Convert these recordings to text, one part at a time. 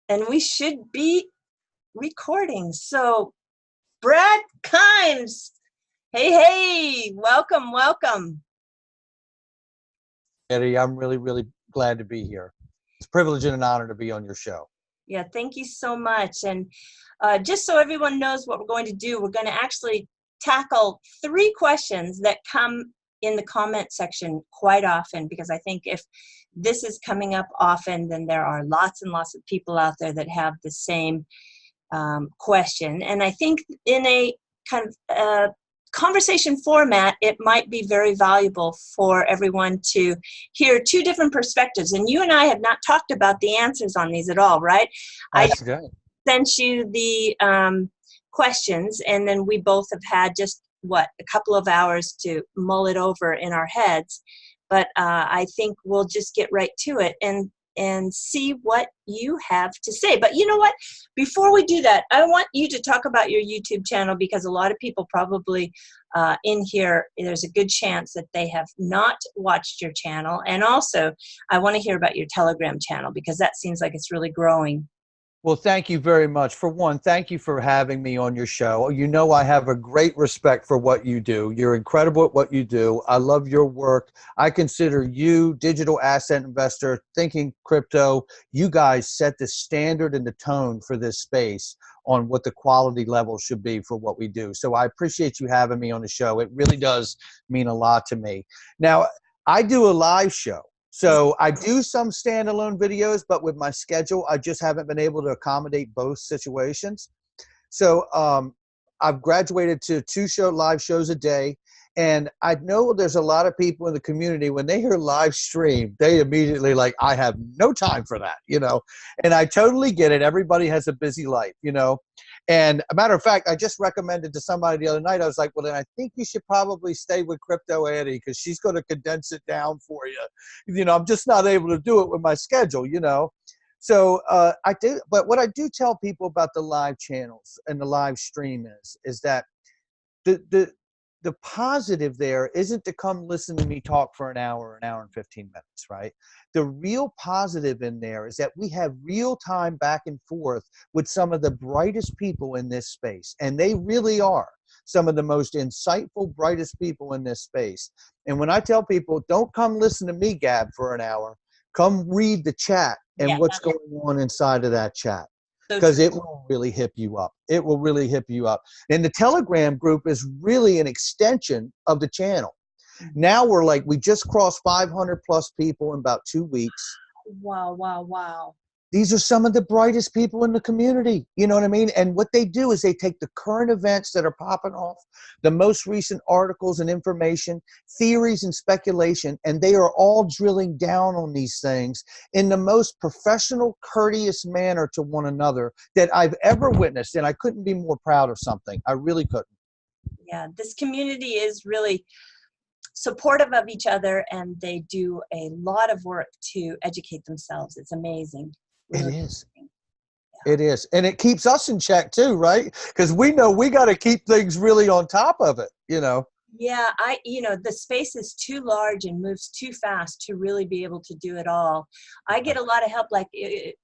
and we should be recording. So, Brad Kimes, hey, welcome. Eddie, I'm really glad to be here. It's a privilege and an honor to be on your show. Yeah, thank you so much. And just so everyone knows what we're going to do, we're going to actually tackle 3 questions that come in the comment section quite often, because I think if this is coming up often, then there are lots and lots of people out there that have the same question. And I think in a kind of conversation format, it might be very valuable for everyone to hear 2 different perspectives. And you and I have not talked about the answers on these at all, right? That's good. I sent you the questions, and then we both have had just, a couple of hours to mull it over in our heads. But I think we'll just get right to it and see what you have to say. But you know what? Before we do that, I want you to talk about your YouTube channel, because a lot of people probably in here, there's a good chance that they have not watched your channel. And also, I want to hear about your Telegram channel, because that seems like it's really growing. Well, thank you very much. For one, thank you for having me on your show. You know, I have a great respect for what you do. You're incredible at what you do. I love your work. I consider you, digital asset investor, thinking crypto. You guys set the standard and the tone for this space on what the quality level should be for what we do. So I appreciate you having me on the show. It really does mean a lot to me. Now, I do a live show. So I do some standalone videos, but with my schedule, I just haven't been able to accommodate both situations. So I've graduated to 2 live shows a day. And I know there's a lot of people in the community, when they hear live stream, they immediately like, I have no time for that, you know, and I totally get it. Everybody has a busy life, you know. And a matter of fact, I just recommended to somebody the other night, I was like, well, then I think you should probably stay with Crypto Eddie, because she's going to condense it down for you. You know, I'm just not able to do it with my schedule, you know. So I do, but what I do tell people about the live channels and the live stream is that the positive there isn't to come listen to me talk for an hour and 15 minutes, right? The real positive in there is that we have real time back and forth with some of the brightest people in this space. And they really are some of the most insightful, brightest people in this space. And when I tell people, don't come listen to me gab for an hour, come read the chat and what's going on inside of that chat. Because it will really hip you up. It will really hip you up. And the Telegram group is really an extension of the channel. Now we just crossed 500 plus people in about 2 weeks. Wow. These are some of the brightest people in the community. You know what I mean? And what they do is they take the current events that are popping off, the most recent articles and information, theories and speculation, and they are all drilling down on these things in the most professional, courteous manner to one another that I've ever witnessed. And I couldn't be more proud of something. I really couldn't. Yeah, this community is really supportive of each other, and they do a lot of work to educate themselves. It's amazing. It is. Yeah. It is. And it keeps us in check too, right? Because we know we got to keep things really on top of it, you know? Yeah, the space is too large and moves too fast to really be able to do it all. I get a lot of help. Like,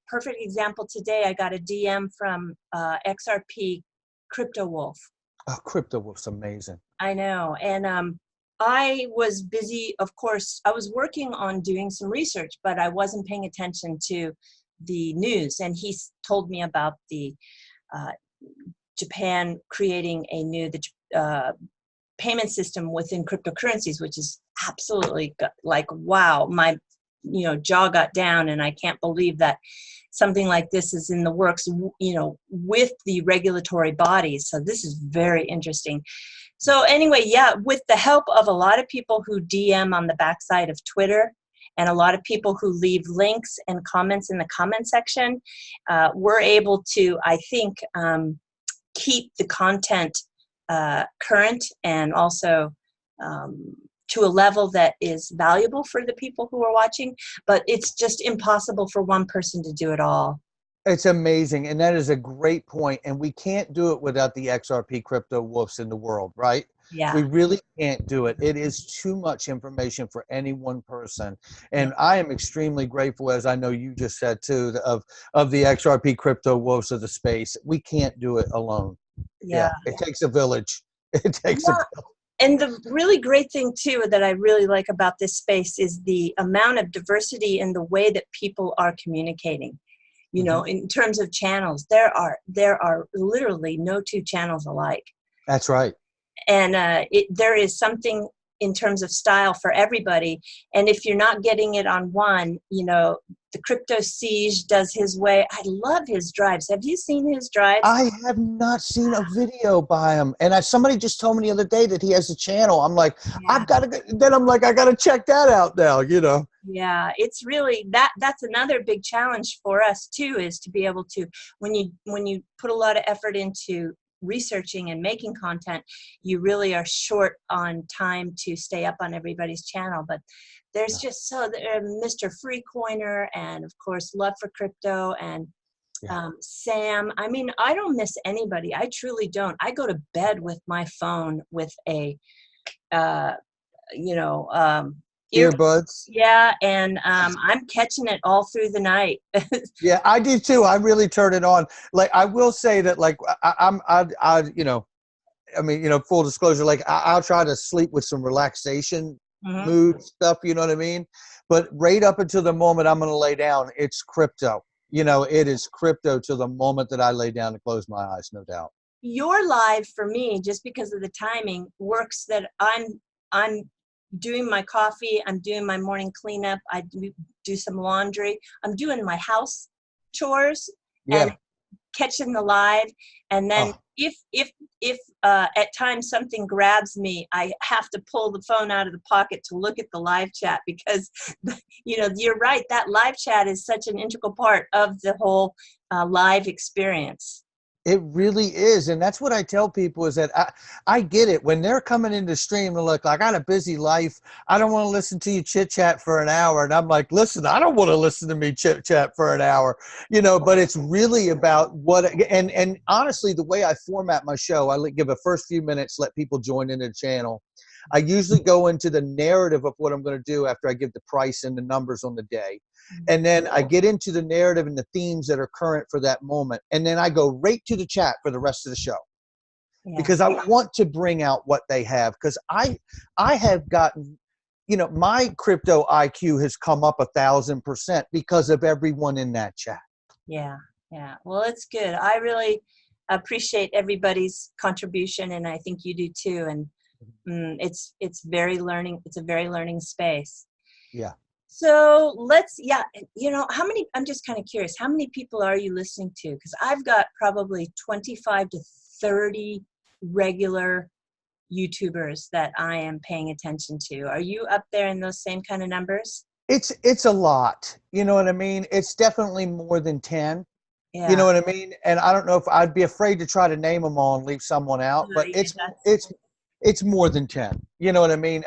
perfect example today, I got a DM from XRP Crypto Wolf. Oh, Crypto Wolf's amazing. I know. And I was busy, of course. I was working on doing some research, but I wasn't paying attention to the news. And he told me about the Japan creating a new payment system within cryptocurrencies, which is absolutely like, wow, my jaw got down, and I can't believe that something like this is in the works, with the regulatory bodies. So this is very interesting. So anyway, yeah, with the help of a lot of people who DM on the backside of Twitter, and a lot of people who leave links and comments in the comment section, we're able to, I think, keep the content current, and also to a level that is valuable for the people who are watching. But it's just impossible for one person to do it all. It's amazing. And that is a great point. And we can't do it without the XRP crypto wolves in the world, right? Yeah. We really can't do it. It is too much information for any one person. And I am extremely grateful, as I know you just said too, of the XRP crypto wolves of the space. We can't do it alone. Yeah. Yeah, it takes a village. It takes a Yeah. village. And the really great thing too that I really like about this space is the amount of diversity in the way that people are communicating. You know, in terms of channels, there are literally no two channels alike. That's right. And there is something in terms of style for everybody. And if you're not getting it on one, you know, the Crypto Siege does his way. I love his drives. Have you seen his drives? I have not seen a video by him. And somebody just told me the other day that he has a channel. I'm like, Yeah. I got to check that out now, you know. Yeah, it's really that's another big challenge for us too, is to be able to, when you put a lot of effort into researching and making content, you really are short on time to stay up on everybody's channel. But there's just Mr. Freecoiner, and of course Love for Crypto, and Sam. I mean, I don't miss anybody. I truly don't. I go to bed with my phone with a you know, Earbuds. yeah, and I'm catching it all through the night. Yeah, I do too. I really turn it on. Like, I will say that, like, you know, I mean, you know, full disclosure, like, I'll try to sleep with some relaxation mood stuff, you know what I mean? But right up until the moment I'm going to lay down, it's crypto. You know, it is crypto till the moment that I lay down to close my eyes, no doubt. Your live for me, just because of the timing, works that I'm doing my coffee, I'm doing my morning cleanup, I do some laundry, I'm doing my house chores and catching the live. And then if at times something grabs me, I have to pull the phone out of the pocket to look at the live chat, because you know, you're right, that live chat is such an integral part of the whole live experience. It really is. And that's what I tell people, is that I get it. When they're coming into stream, they're like, I got a busy life. I don't want to listen to you chit chat for an hour. And I'm like, listen, I don't want to listen to me chit chat for an hour, you know, but it's really about what, and honestly, the way I format my show, I give a first few minutes, let people join into the channel. I usually go into the narrative of what I'm going to do after I give the price and the numbers on the day. And then I get into the narrative and the themes that are current for that moment. And then I go right to the chat for the rest of the show, because I want to bring out what they have. Because I have gotten, you know, my crypto IQ has come up 1,000% because of everyone in that chat. Yeah. Yeah. Well, it's good. I really appreciate everybody's contribution, and I think you do too. And it's very learning. It's a very learning space. Yeah. So let's, you know, I'm just kind of curious, how many people are you listening to? Because I've got probably 25 to 30 regular YouTubers that I am paying attention to. Are you up there in those same kind of numbers? It's a lot. You know what I mean? It's definitely more than 10. Yeah. You know what I mean? And I don't know if I'd be afraid to try to name them all and leave someone out, but it's more than 10. You know what I mean?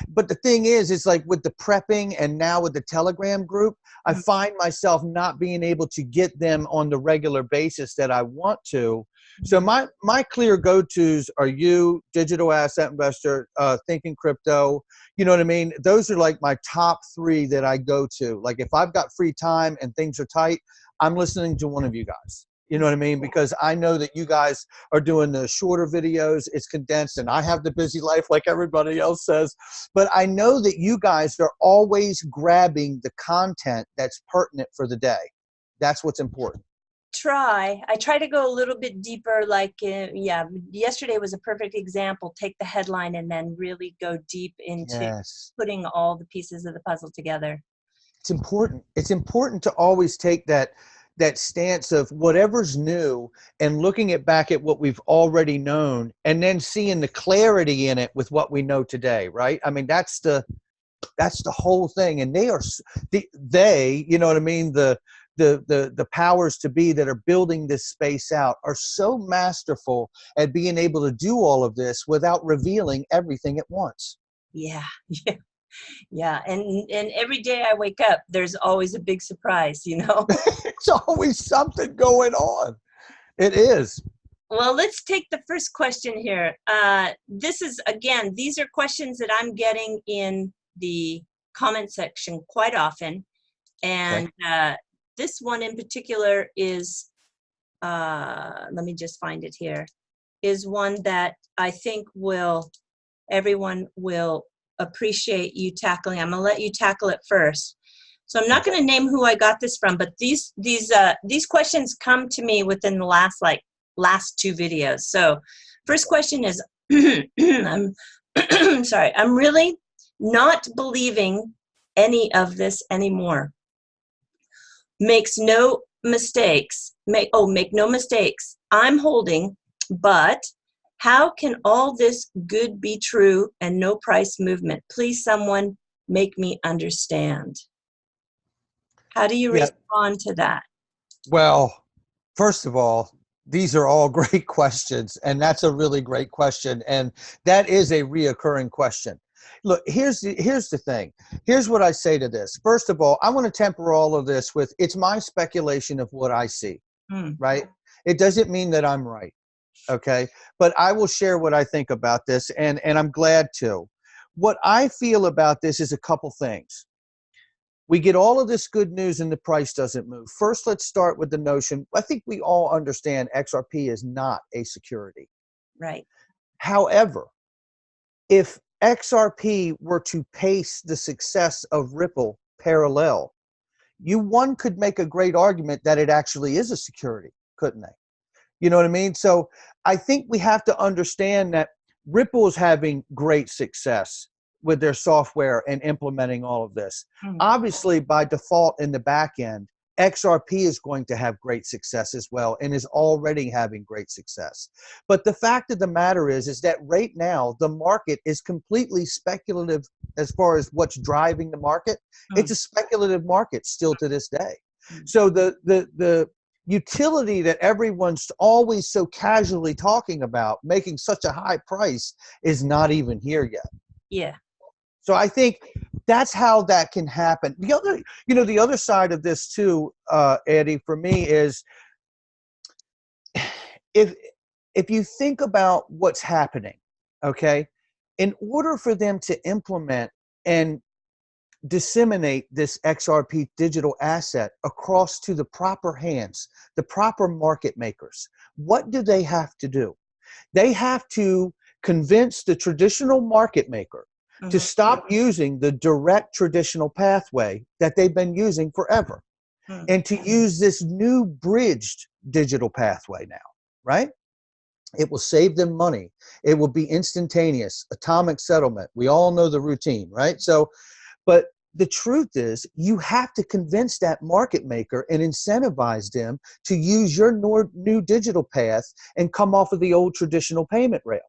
But the thing is, it's like with the prepping and now with the Telegram group, I find myself not being able to get them on the regular basis that I want to. So my clear go-tos are you, Digital Asset Investor, Thinking Crypto. You know what I mean? Those are like my top 3 that I go to. Like, if I've got free time and things are tight, I'm listening to one of you guys. You know what I mean? Because I know that you guys are doing the shorter videos. It's condensed, and I have the busy life like everybody else says. But I know that you guys are always grabbing the content that's pertinent for the day. That's what's important. I try to go a little bit deeper. Like, yesterday was a perfect example. Take the headline and then really go deep into putting all the pieces of the puzzle together. It's important. It's important to always take that stance of whatever's new and looking back at what we've already known, and then seeing the clarity in it with what we know today, right? I mean, that's the whole thing. And they, you know what I mean, the powers to be that are building this space out are so masterful at being able to do all of this without revealing everything at once. Yeah. Yeah, and every day I wake up, there's always a big surprise, you know? It's always something going on. It is. Well, let's take the first question here. This is, again, these are questions that I'm getting in the comment section quite often. And this one in particular is, let me just find it here, is one that I think everyone will appreciate you tackling. I'm gonna let you tackle it first. So I'm not gonna name who I got this from, but these questions come to me within the last 2 videos. So first question is, I'm sorry, I'm really not believing any of this anymore. Make no mistakes. Make no mistakes. I'm holding, but how can all this good be true and no price movement? Please, someone make me understand. How do you respond to that? Well, first of all, these are all great questions, and that's a really great question, and that is a reoccurring question. Look, here's the thing. Here's what I say to this. First of all, I want to temper all of this with, it's my speculation of what I see, right? It doesn't mean that I'm right, okay? But I will share what I think about this, and I'm glad to. What I feel about this is a couple things. We get all of this good news and the price doesn't move. First, let's start with the notion. I think we all understand XRP is not a security. Right. However, if XRP were to pace the success of Ripple parallel, one could make a great argument that it actually is a security, couldn't they? You know what I mean? So I think we have to understand that Ripple is having great success with their software and implementing all of this. Obviously, by default in the back end, XRP is going to have great success as well and is already having great success. But the fact of the matter is that right now, the market is completely speculative as far as what's driving the market. It's a speculative market still to this day. So the utility that everyone's always so casually talking about, making such a high price, is not even here yet. Yeah. So I think that's how that can happen. The other, the other side of this too, Eddie, for me is if you think about what's happening, okay, in order for them to implement and disseminate this XRP digital asset across to the proper hands, the proper market makers, what do they have to do? They have to convince the traditional market maker to stop using the direct traditional pathway that they've been using forever and to use this new bridged digital pathway now, right? It will save them money. It will be instantaneous, atomic settlement. We all know the routine, right? So, but the truth is, you have to convince that market maker and incentivize them to use your new digital path and come off of the old traditional payment rail.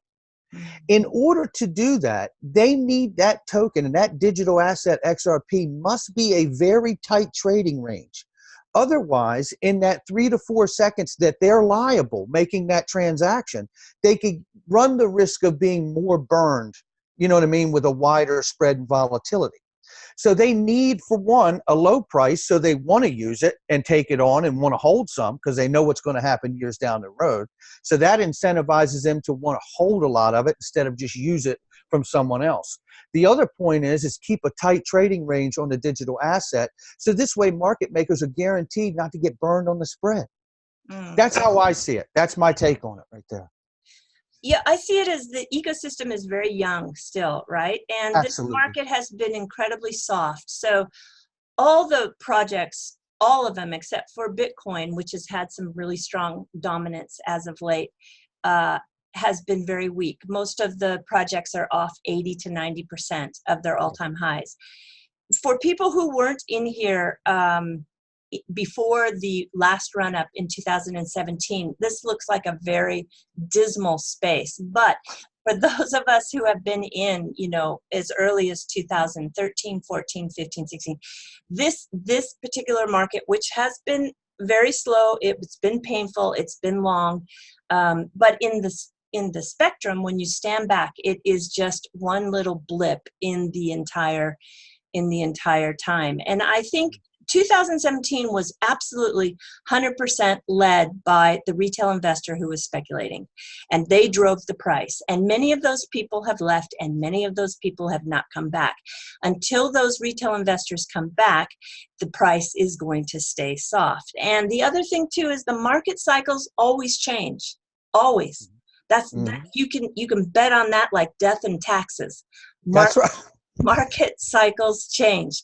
In order to do that, they need that token, and that digital asset XRP must be a very tight trading range. Otherwise, in that 3 to 4 seconds that they're liable making that transaction, they could run the risk of being more burned, you know what I mean, with a wider spread and volatility. So they need, for one, a low price, so they want to use it and take it on and want to hold some because they know what's going to happen years down the road. So that incentivizes them to want to hold a lot of it instead of just use it from someone else. The other point is keep a tight trading range on the digital asset. So this way market makers are guaranteed not to get burned on the spread. That's how I see it. That's my take on it right there. Yeah, I see it as the ecosystem is very young still, right? And Absolutely. This market has been incredibly soft. So all the projects, all of them except for Bitcoin, which has had some really strong dominance as of late, has been very weak. Most of the projects are off 80 to 90% of their all-time highs. For people who weren't in here before the last run-up in 2017, this looks like a very dismal space. But for those of us who have been in, as early as 2013, 14, 15, 16, this particular market, which has been very slow, it's been painful, it's been long, but in the spectrum, when you stand back, it is just one little blip in the entire time. And I think 2017 was absolutely 100% led by the retail investor who was speculating, and they drove the price. And many of those people have left, and many of those people have not come back. Until those retail investors come back, the price is going to stay soft. And the other thing too is the market cycles always change, always. That you can bet on that like death and taxes. That's right. Market cycles change.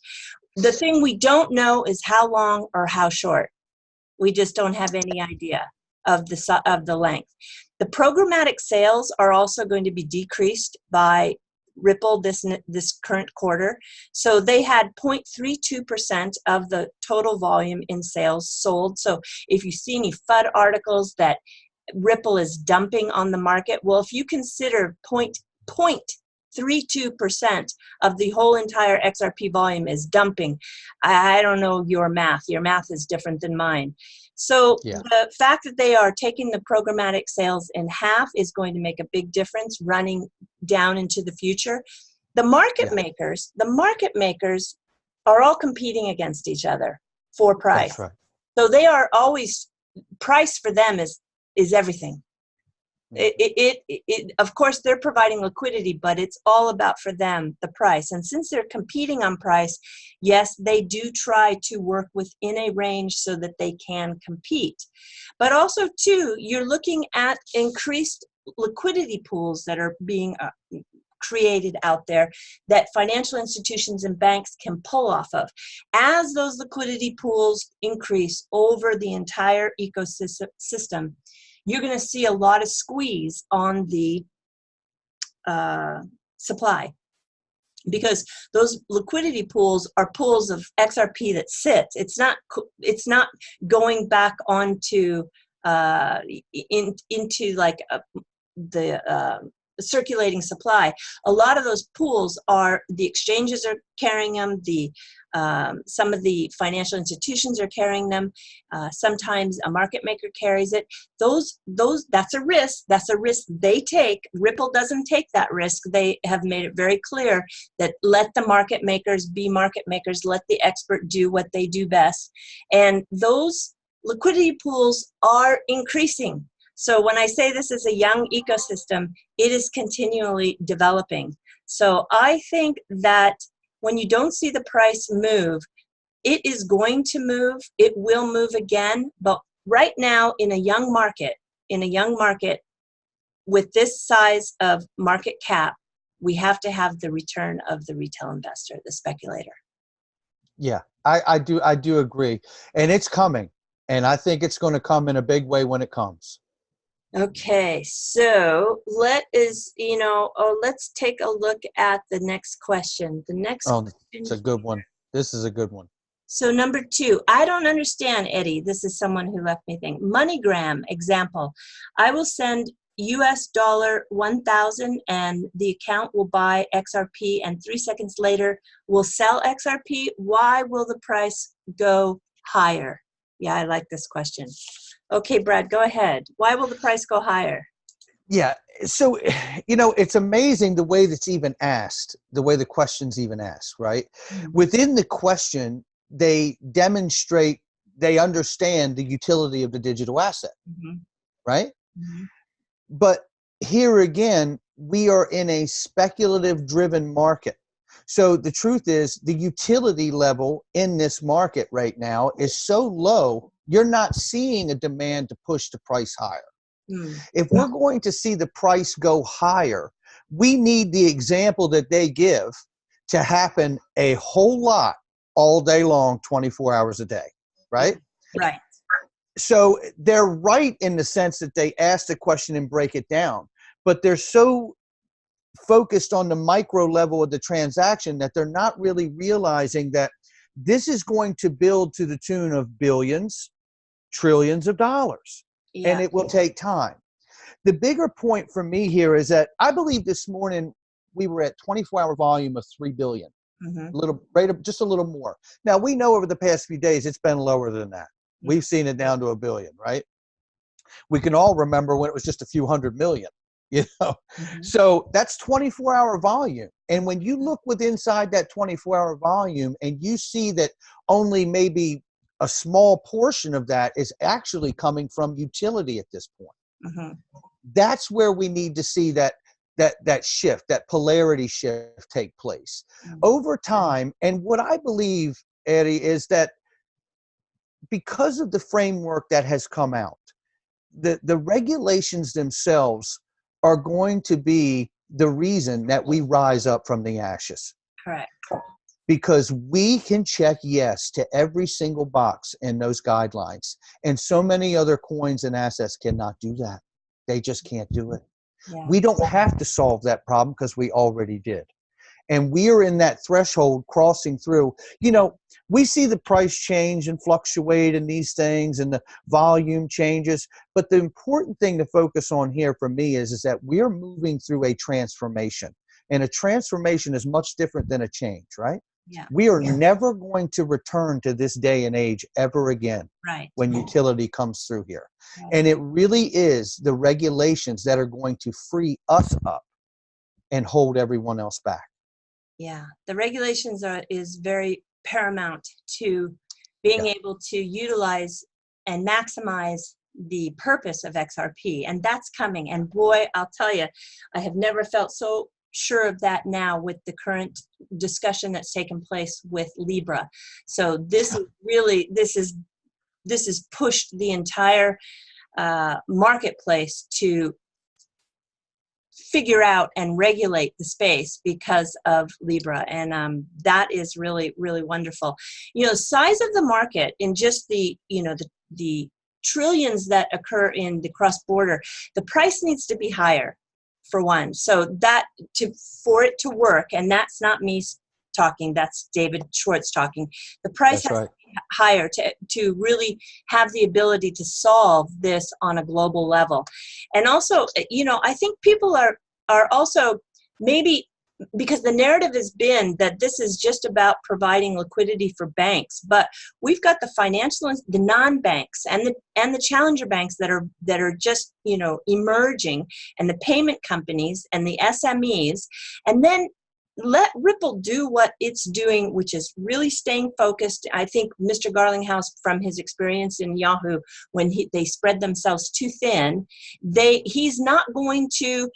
The thing we don't know is how long or how short. We just don't have any idea of the length. The programmatic sales are also going to be decreased by Ripple this current quarter. So they had 0.32% of the total volume in sales sold. So if you see any FUD articles that Ripple is dumping on the market, well, if you consider 0.32% of the whole entire XRP volume is dumping, I don't know your math. Your math is different than mine. So the fact that they are taking the programmatic sales in half is going to make a big difference running down into the future. The market makers are all competing against each other for price. That's right. So they are always, price for them is everything. Of course, they're providing liquidity, but it's all about for them the price. And since they're competing on price, yes, they do try to work within a range so that they can compete. But also, too, you're looking at increased liquidity pools that are being created out there that financial institutions and banks can pull off of. As those liquidity pools increase over the entire ecosystem, you're going to see a lot of squeeze on the supply, because those liquidity pools are pools of XRP that sits. It's not going back onto into like the circulating supply. A lot of those pools are, the exchanges are carrying them, some of the financial institutions are carrying them, sometimes a market maker carries it. That's a risk. That's a risk they take. Ripple doesn't take that risk. They have made it very clear that let the market makers be market makers, let the expert do what they do best. And those liquidity pools are increasing. So when I say this is a young ecosystem, it is continually developing. So I think that when you don't see the price move, it is going to move. It will move again. But right now, in a young market with this size of market cap, we have to have the return of the retail investor, the speculator. Yeah, I do agree. And it's coming. And I think it's going to come in a big way when it comes. Okay, so let's take a look at the next question. The next question, it's a good one. This is a good one. So number 2, I don't understand, Eddie. This is someone who left me thinking. MoneyGram example. I will send US $1,000 and the account will buy XRP, and 3 seconds later will sell XRP. Why will the price go higher? Yeah, I like this question. Okay, Brad, go ahead. Why will the price go higher? Yeah, so, it's amazing the way that's even asked, the way the question's even asked, right? Mm-hmm. Within the question, they demonstrate, they understand the utility of the digital asset, right? Mm-hmm. But here again, we are in a speculative-driven market. So the truth is, the utility level in this market right now is so low, you're not seeing a demand to push the price higher. If we're going to see the price go higher, we need the example that they give to happen a whole lot all day long, 24 hours a day, right? Right. So they're right in the sense that they ask the question and break it down, but they're so focused on the micro level of the transaction that they're not really realizing that this is going to build to the tune of billions, trillions of dollars. Yeah. And it will take time. The bigger point for me here is that I believe this morning we were at 24-hour volume of 3 billion, just a little more. Now we know over the past few days it's been lower than that. We've seen it down to 1 billion, right? We can all remember when it was just a few hundred million. you know. Mhm. So that's 24-hour volume. And when you look inside that 24-hour volume and you see that only maybe a small portion of that is actually coming from utility at this point, Mhm. that's where we need to see that shift, that polarity shift take place Mhm. over time. And what I believe, Eddie, is that because of the framework that has come out, the regulations themselves are going to be the reason that we rise up from the ashes. Correct. Because we can check yes to every single box in those guidelines. And so many other coins and assets cannot do that. They just can't do it. Yeah. We don't have to solve that problem because we already did. And we are in that threshold crossing through. You know, we see the price change and fluctuate in these things and the volume changes. But the important thing to focus on here for me is that we're moving through a transformation. And a transformation is much different than a change, right? Yeah. We are never going to return to this day and age ever again Right. when utility comes through here. Right. And it really is the regulations that are going to free us up and hold everyone else back. Yeah. The regulations is very paramount to being Yeah. able to utilize and maximize the purpose of XRP. And that's coming. And boy, I'll tell you, I have never felt so sure of that now with the current discussion that's taken place with Libra. So this is really, this is pushed the entire marketplace to figure out and regulate the space because of Libra. And that is really, really wonderful. You know, size of the market in just the trillions that occur in the cross-border, the price needs to be higher for one. So that for it to work, and that's not me talking, that's David Schwartz talking, the price That's has right. to be higher to really have the ability to solve this on a global level. And also, you know, I think people are also maybe, because the narrative has been that this is just about providing liquidity for banks, but we've got the financial, the non-banks, and the challenger banks that are just, you know, emerging, and the payment companies and the SMEs, and then let Ripple do what it's doing, which is really staying focused. I think Mr. Garlinghouse, from his experience in Yahoo, when they spread themselves too thin, he's not going to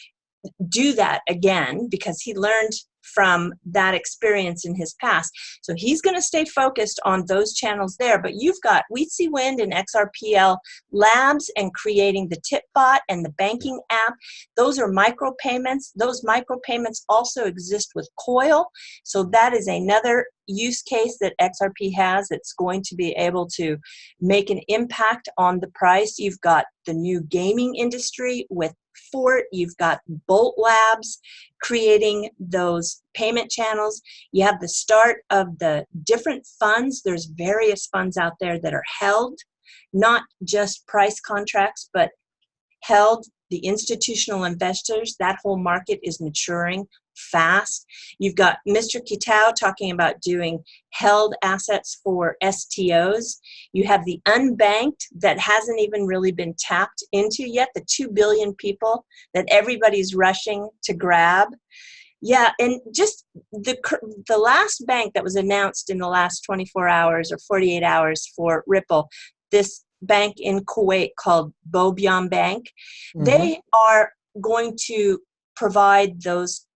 do that again because he learned from that experience in his past. So he's going to stay focused on those channels there. But you've got Weedsy Wind and XRPL Labs and creating the TipBot and the banking app. Those are micropayments. Those micropayments also exist with Coil. So that is another use case that XRP has that's going to be able to make an impact on the price. You've got the new gaming industry with Fort. You've got Bolt Labs creating those payment channels. You have the start of the different funds. There's various funds out there that are held, not just price contracts, but held. The institutional investors, that whole market is maturing fast. You've got Mr. Kitao talking about doing held assets for STOs. You have the unbanked that hasn't even really been tapped into yet, the 2 billion people that everybody's rushing to grab. Yeah, and just the last bank that was announced in the last 24 hours or 48 hours for Ripple, this bank in Kuwait called Bobian Bank, they are going to provide those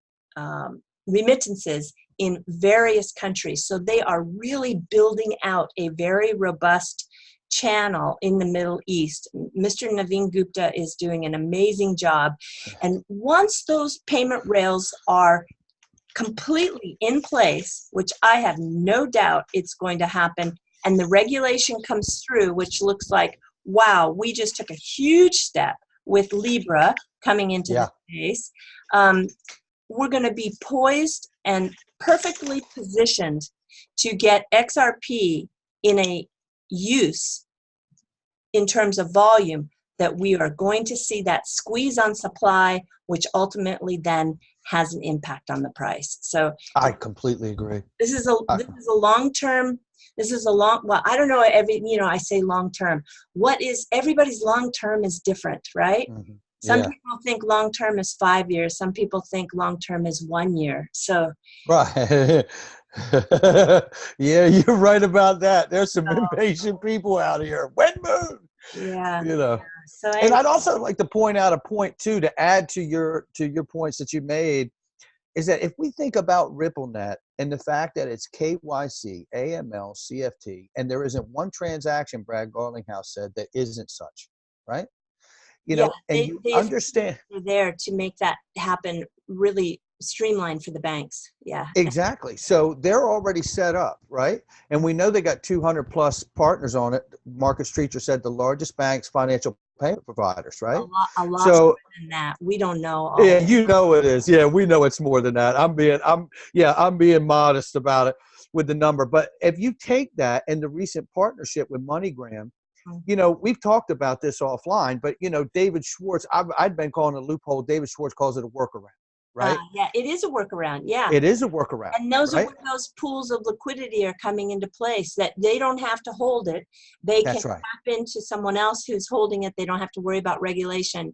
remittances in various countries. So they are really building out a very robust channel in the Middle East. Mr. Naveen Gupta is doing an amazing job. And once those payment rails are completely in place, which I have no doubt it's going to happen, and the regulation comes through, which looks like, wow, we just took a huge step with Libra coming into the space. We're going to be poised and perfectly positioned to get XRP in a use in terms of volume that we are going to see that squeeze on supply, which ultimately then has an impact on the price. So I completely agree. This is a long-term. Well, I don't know. I say long-term. What is everybody's long-term is different, right? Some Yeah. people think long-term is 5 years. Some people think long-term is 1 year. So, Right. Yeah, you're right about that. There's some impatient people out here. When move, yeah. you know. So And anyway, I'd also like to point out a point too, to add to your points that you made, is that if we think about RippleNet and the fact that it's KYC, AML, CFT, and there isn't one transaction, Brad Garlinghouse said, that isn't such, right? You yeah, know, and you they understand. are there to make that happen really streamlined for the banks. Yeah. Exactly. So they're already set up, right? And we know they got 200 plus partners on it. Marcus Treacher said the largest banks, financial payment providers, right? A lot more So than that. We don't know all. yeah, you know it is. Yeah, we know it's more than that. I'm being modest about it with the number. But if you take that and the recent partnership with MoneyGram, you know, we've talked about this offline, but you know, David Schwartz, I'd been calling it a loophole. David Schwartz calls it a workaround, right? Yeah, it is a workaround. Yeah. It is a workaround, And those are right? where those pools of liquidity are coming into place, that they don't have to hold it. They can That's right. tap into someone else who's holding it. They don't have to worry about regulation.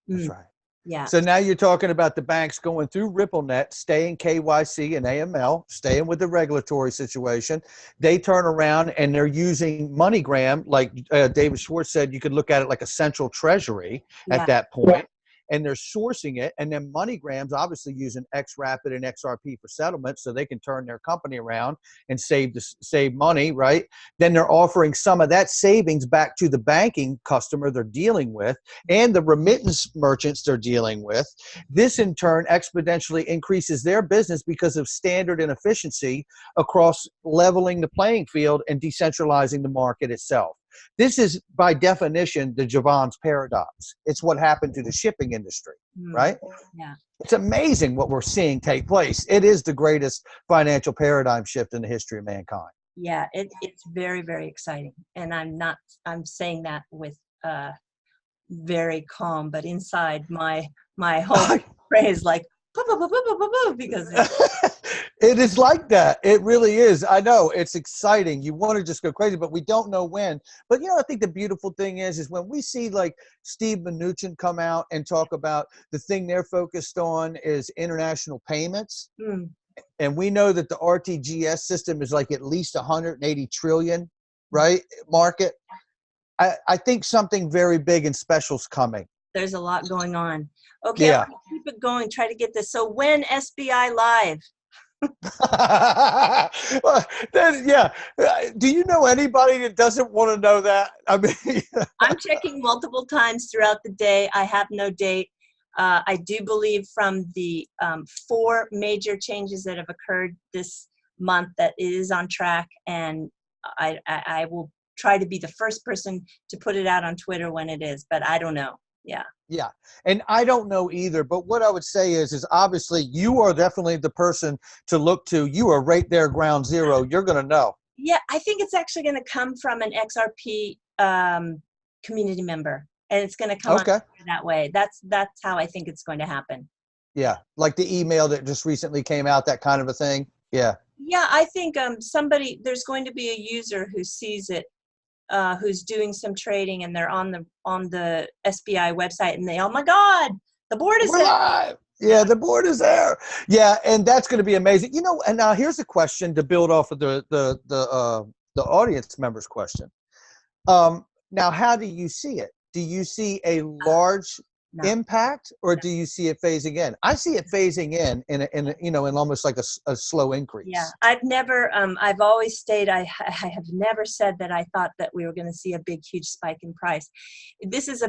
That's right. Yeah. So now you're talking about the banks going through RippleNet, staying KYC and AML, staying with the regulatory situation. They turn around and they're using MoneyGram, like David Schwartz said, you could look at it like a central treasury Yeah. at that point. And they're sourcing it, and then MoneyGram's obviously using XRapid and XRP for settlement, so they can turn their company around and save money, right? Then they're offering some of that savings back to the banking customer they're dealing with and the remittance merchants they're dealing with. This in turn exponentially increases their business because of standard and efficiency across leveling the playing field and decentralizing the market itself. This is, by definition, the Javon's paradox. It's what happened to the shipping industry, right? Yeah. It's amazing what we're seeing take place. It is the greatest financial paradigm shift in the history of mankind. Yeah, it's very, very exciting. And I'm saying that with very calm, but inside my whole phrase like, because it is like that. It really is. I know it's exciting. You want to just go crazy, but we don't know when. But you know, I think the beautiful thing is when we see like Steve Mnuchin come out and talk about the thing they're focused on is international payments. And we know that the RTGS system is like at least 180 trillion, right? Market. I think something very big and special is coming. There's a lot going on. Okay, yeah. I'm gonna keep it going, try to get this. So when SBI Live? Well, then, yeah. Do you know anybody that doesn't want to know that? I mean, I'm checking multiple times throughout the day. I have no date. I do believe from the 4 major changes that have occurred this month that it is on track, and I will try to be the first person to put it out on Twitter when it is, but I don't know. Yeah. Yeah. And I don't know either, but what I would say is obviously you are definitely the person to look to. You are right there, ground zero. You're going to know. Yeah, I think it's actually going to come from an XRP community member, and it's going to come on that way. That's how I think it's going to happen. Yeah, like the email that just recently came out, that kind of a thing. Yeah. Yeah, I think there's going to be a user who sees it, who's doing some trading, and they're on the SBI website, and they, oh my God, the board is there. Live. Yeah, the board is there. Yeah, and that's going to be amazing. You know, and now here's a question to build off of the audience members' question. Now, how do you see it? Do you see a large impact, or do you see it phasing in? I see it phasing in almost like a slow increase. Yeah, I've always stayed. I have never said that I thought that we were going to see a big, huge spike in price. This is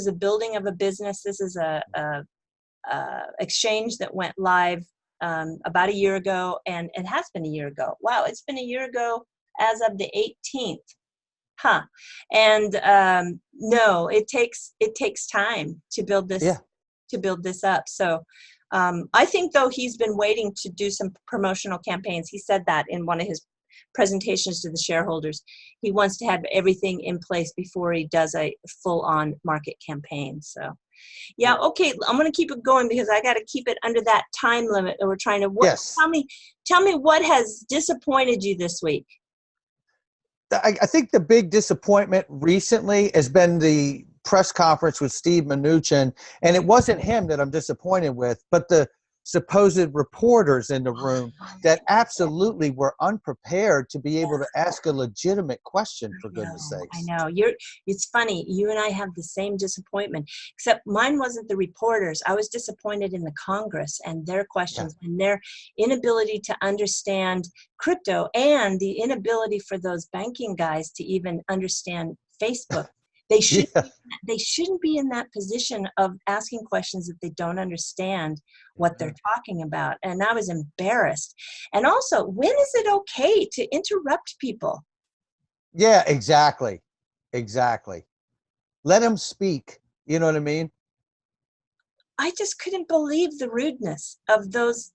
a building of a business. This is a exchange that went live about a year ago, and it has been a year ago. Wow, it's been a year ago as of the 18th. Huh. And no, it takes time to build this up. So I think though he's been waiting to do some promotional campaigns. He said that in one of his presentations to the shareholders. He wants to have everything in place before he does a full-on market campaign. So yeah, okay, I'm going to keep it going because I got to keep it under that time limit that we're trying to work. Yes. Tell me what has disappointed you this week? I think the big disappointment recently has been the press conference with Steve Mnuchin, and it wasn't him that I'm disappointed with, but the supposed reporters in the room that absolutely were unprepared to be able to ask a legitimate question, for goodness I sakes. know. It's funny. You and I have the same disappointment, except mine wasn't the reporters. I was disappointed in the Congress and their questions and their inability to understand crypto, and the inability for those banking guys to even understand Facebook. They should Yeah. they shouldn't be in that position of asking questions that they don't understand what they're talking about. And I was embarrassed. And also, when is it okay to interrupt people? Yeah, exactly. Exactly. Let them speak. You know what I mean? I just couldn't believe the rudeness of those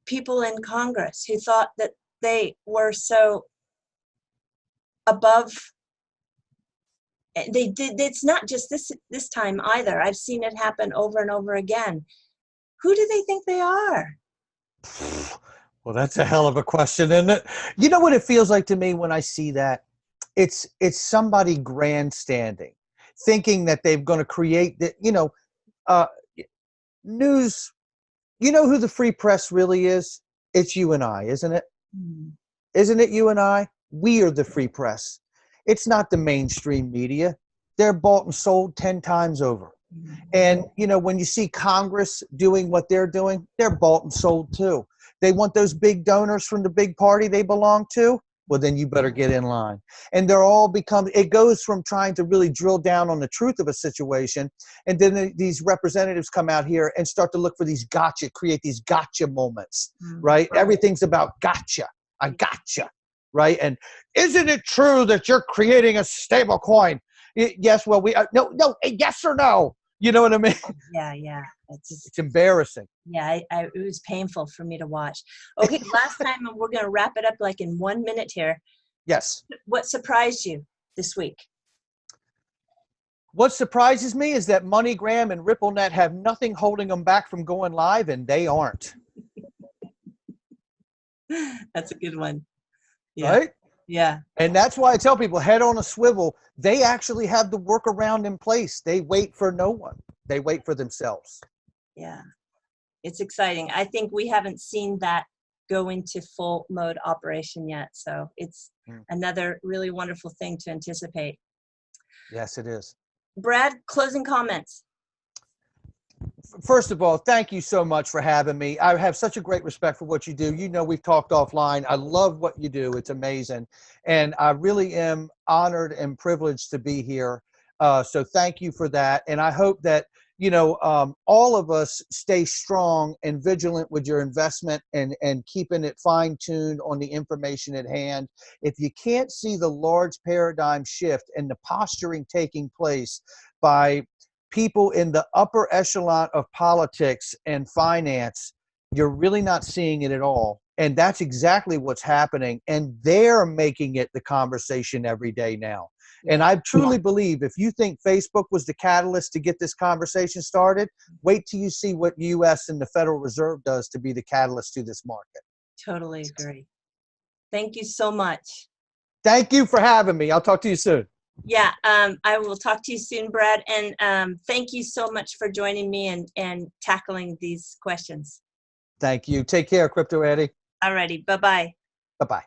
people in Congress who thought that they were so above. They did. It's not just this time either. I've seen it happen over and over again. Who do they think they are? Well, that's a hell of a question, isn't it? You know what it feels like to me when I see that? It's somebody grandstanding, thinking that they're going to create the, uh, news. You know who the free press really is? It's you and I, isn't it? Hmm. Isn't it you and I? We are the free press. It's not the mainstream media. They're bought and sold 10 times over. And, when you see Congress doing what they're doing, they're bought and sold too. They want those big donors from the big party they belong to. Well, then you better get in line. And they're all it goes from trying to really drill down on the truth of a situation. And then these representatives come out here and start to look for create these gotcha moments, right? Everything's about gotcha. I gotcha, right? And isn't it true that you're creating a stable coin? Yes, well, no, yes or no? You know what I mean? Yeah. It's embarrassing. Yeah, it was painful for me to watch. Okay, last time, and we're going to wrap it up like in 1 minute here. Yes. What surprised you this week? What surprises me is that MoneyGram and RippleNet have nothing holding them back from going live, and they aren't. That's a good one. Yeah. Right? Yeah. And that's why I tell people, head on a swivel. They actually have the workaround in place. They wait for no one. They wait for themselves. Yeah. It's exciting. I think we haven't seen that go into full mode operation yet. So it's another really wonderful thing to anticipate. Yes, it is. Brad, closing comments. First of all, thank you so much for having me. I have such a great respect for what you do. We've talked offline. I love what you do. It's amazing. And I really am honored and privileged to be here. So thank you for that. And I hope that, all of us stay strong and vigilant with your investment and keeping it fine-tuned on the information at hand. If you can't see the large paradigm shift and the posturing taking place by people in the upper echelon of politics and finance, you're really not seeing it at all. And that's exactly what's happening. And they're making it the conversation every day now. And I truly believe if you think Facebook was the catalyst to get this conversation started, wait till you see what U.S. and the Federal Reserve does to be the catalyst to this market. Totally agree. Thank you so much. Thank you for having me. I'll talk to you soon. Yeah, I will talk to you soon, Brad. And thank you so much for joining me and tackling these questions. Thank you. Take care, Crypto Eddie. Alrighty, bye-bye. Bye-bye.